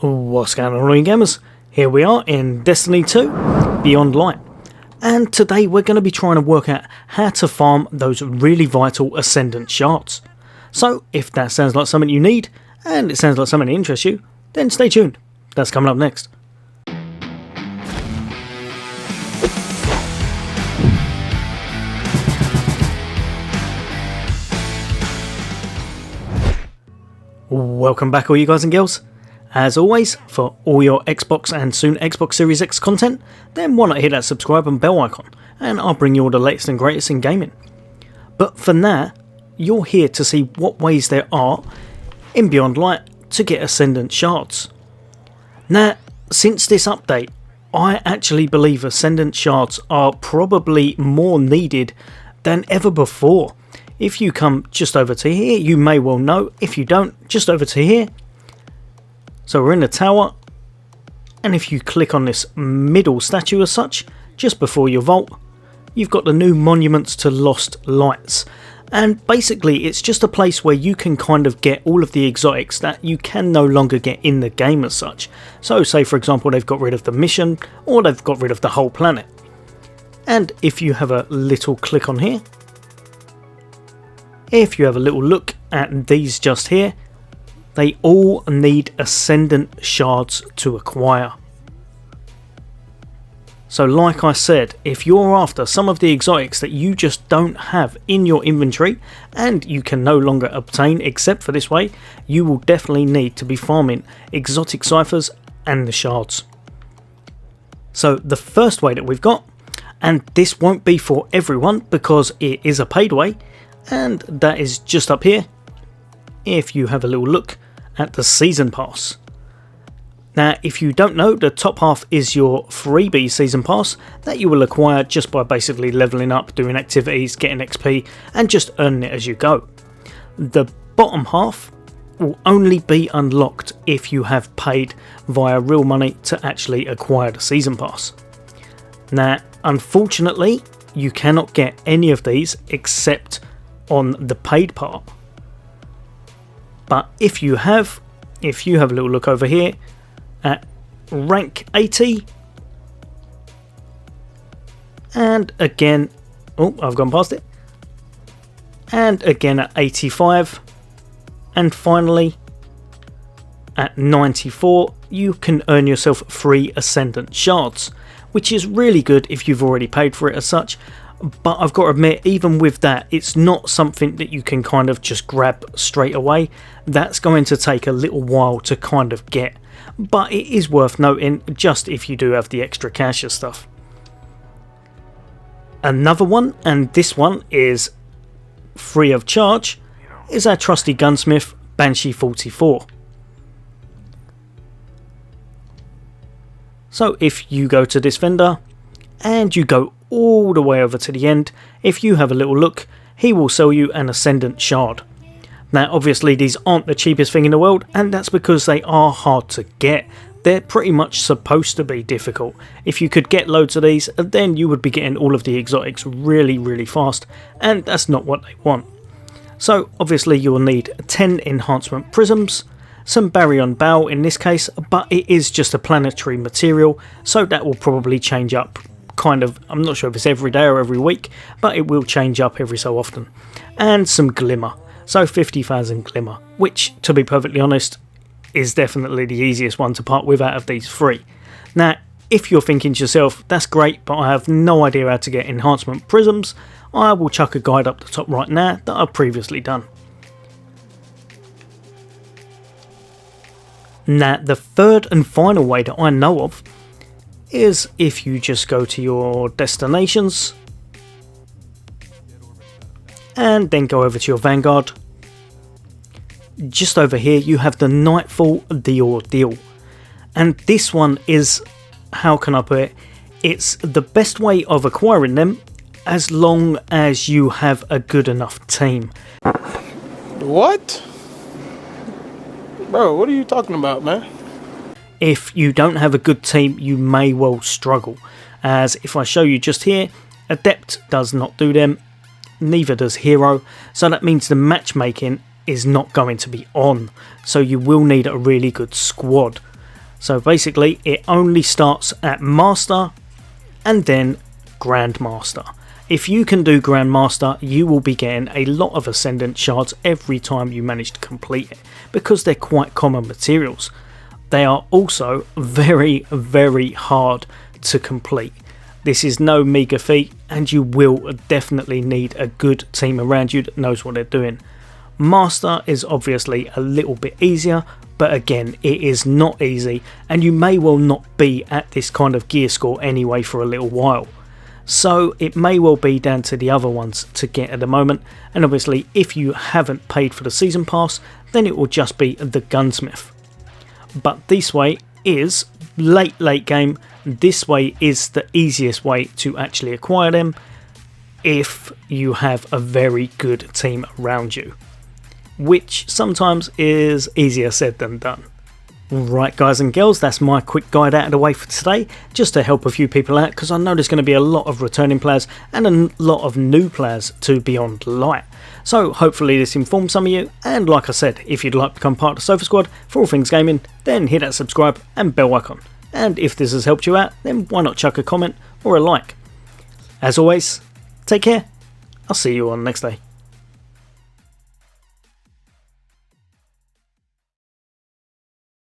What's going on, Rolling Gamers? Here we are in Destiny 2 Beyond Light, and today we're going to be trying to work out how to farm those really vital ascendant shards. So if that sounds like something you need, and it sounds like something that interests you, then stay tuned. That's coming up next. Welcome back, all you guys and girls. As always, for all your Xbox and soon Xbox Series X content, then why not hit that subscribe and bell icon, and I'll bring you all the latest and greatest in gaming. But for now, you're here to see what ways there are in Beyond Light to get Ascendant shards. Now, since this update, I actually believe Ascendant shards are probably more needed than ever before. If you come just over to here, you may well know. If you don't, just over to here. So we're in the tower, and if you click on this middle statue as such, just before your vault, you've got the new Monuments to Lost Lights. And basically it's just a place where you can kind of get all of the exotics that you can no longer get in the game as such. So say for example they've got rid of the mission, or they've got rid of the whole planet. And if you have a little click on here, if you have a little look at these just here, they all need Ascendant shards to acquire. So like I said, if you're after some of the exotics that you just don't have in your inventory and you can no longer obtain except for this way, you will definitely need to be farming exotic ciphers and the shards. So the first way that we've got, and this won't be for everyone because it is a paid way, and that is just up here. If you have a little look at the season pass. Now if you don't know, the top half is your freebie season pass that you will acquire just by basically leveling up, doing activities, getting XP and just earning it as you go. The bottom half will only be unlocked if you have paid via real money to actually acquire the season pass. Now unfortunately you cannot get any of these except on the paid part. But if you have a little look over here at rank 80, and again, oh, I've gone past it, and again at 85, and finally at 94, you can earn yourself free Ascendant shards, which is really good if you've already paid for it as such. But I've got to admit, even with that, it's not something that you can kind of just grab straight away. That's going to take a little while to kind of get, but it is worth noting just if you do have the extra cash and stuff. Another one, and this one is free of charge, is our trusty gunsmith Banshee 44. So if you go to this vendor and you go all the way over to the end, if you have a little look, he will sell you an Ascendant shard. Now obviously these aren't the cheapest thing in the world, and that's because they are hard to get. They're pretty much supposed to be difficult. If you could get loads of these, then you would be getting all of the exotics really fast, and that's not what they want. So obviously you will need 10 enhancement prisms, some baryon bow in this case, but it is just a planetary material, so that will probably change up kind of, I'm not sure if it's every day or every week, but it will change up every so often. And some glimmer, so 50,000 glimmer, which to be perfectly honest is definitely the easiest one to part with out of these three. Now if you're thinking to yourself, that's great but I have no idea how to get enhancement prisms, I will chuck a guide up the top right now that I've previously done. Now the third and final way that I know of is if you just go to your destinations and then go over to your Vanguard. Just over here you have the Nightfall, the ordeal, and this one is, how can I put it, it's the best way of acquiring them as long as you have a good enough team. What? Bro, what are you talking about, man? If you don't have a good team, you may well struggle, as if I show you just here, Adept does not do them, neither does Hero, so that means the matchmaking is not going to be on, so you will need a really good squad. So basically it only starts at Master and then Grandmaster. If you can do Grandmaster, you will be getting a lot of Ascendant shards every time you manage to complete it, because they're quite common materials. They are also very, very hard to complete. This is no meagre feat, and you will definitely need a good team around you that knows what they're doing. Master is obviously a little bit easier, but again, it is not easy, and you may well not be at this kind of gear score anyway for a little while. So it may well be down to the other ones to get at the moment, and obviously if you haven't paid for the season pass, then it will just be the Gunsmith. But this way is late game. This way is the easiest way to actually acquire them if you have a very good team around you, which sometimes is easier said than done. Right guys and girls, that's my quick guide out of the way for today, just to help a few people out, because I know there's going to be a lot of returning players and a lot of new players to Beyond Light. So hopefully this informs some of you, and like I said, if you'd like to become part of the Sofa Squad for all things gaming, then hit that subscribe and bell icon. And if this has helped you out, then why not chuck a comment or a like. As always, take care, I'll see you on next day.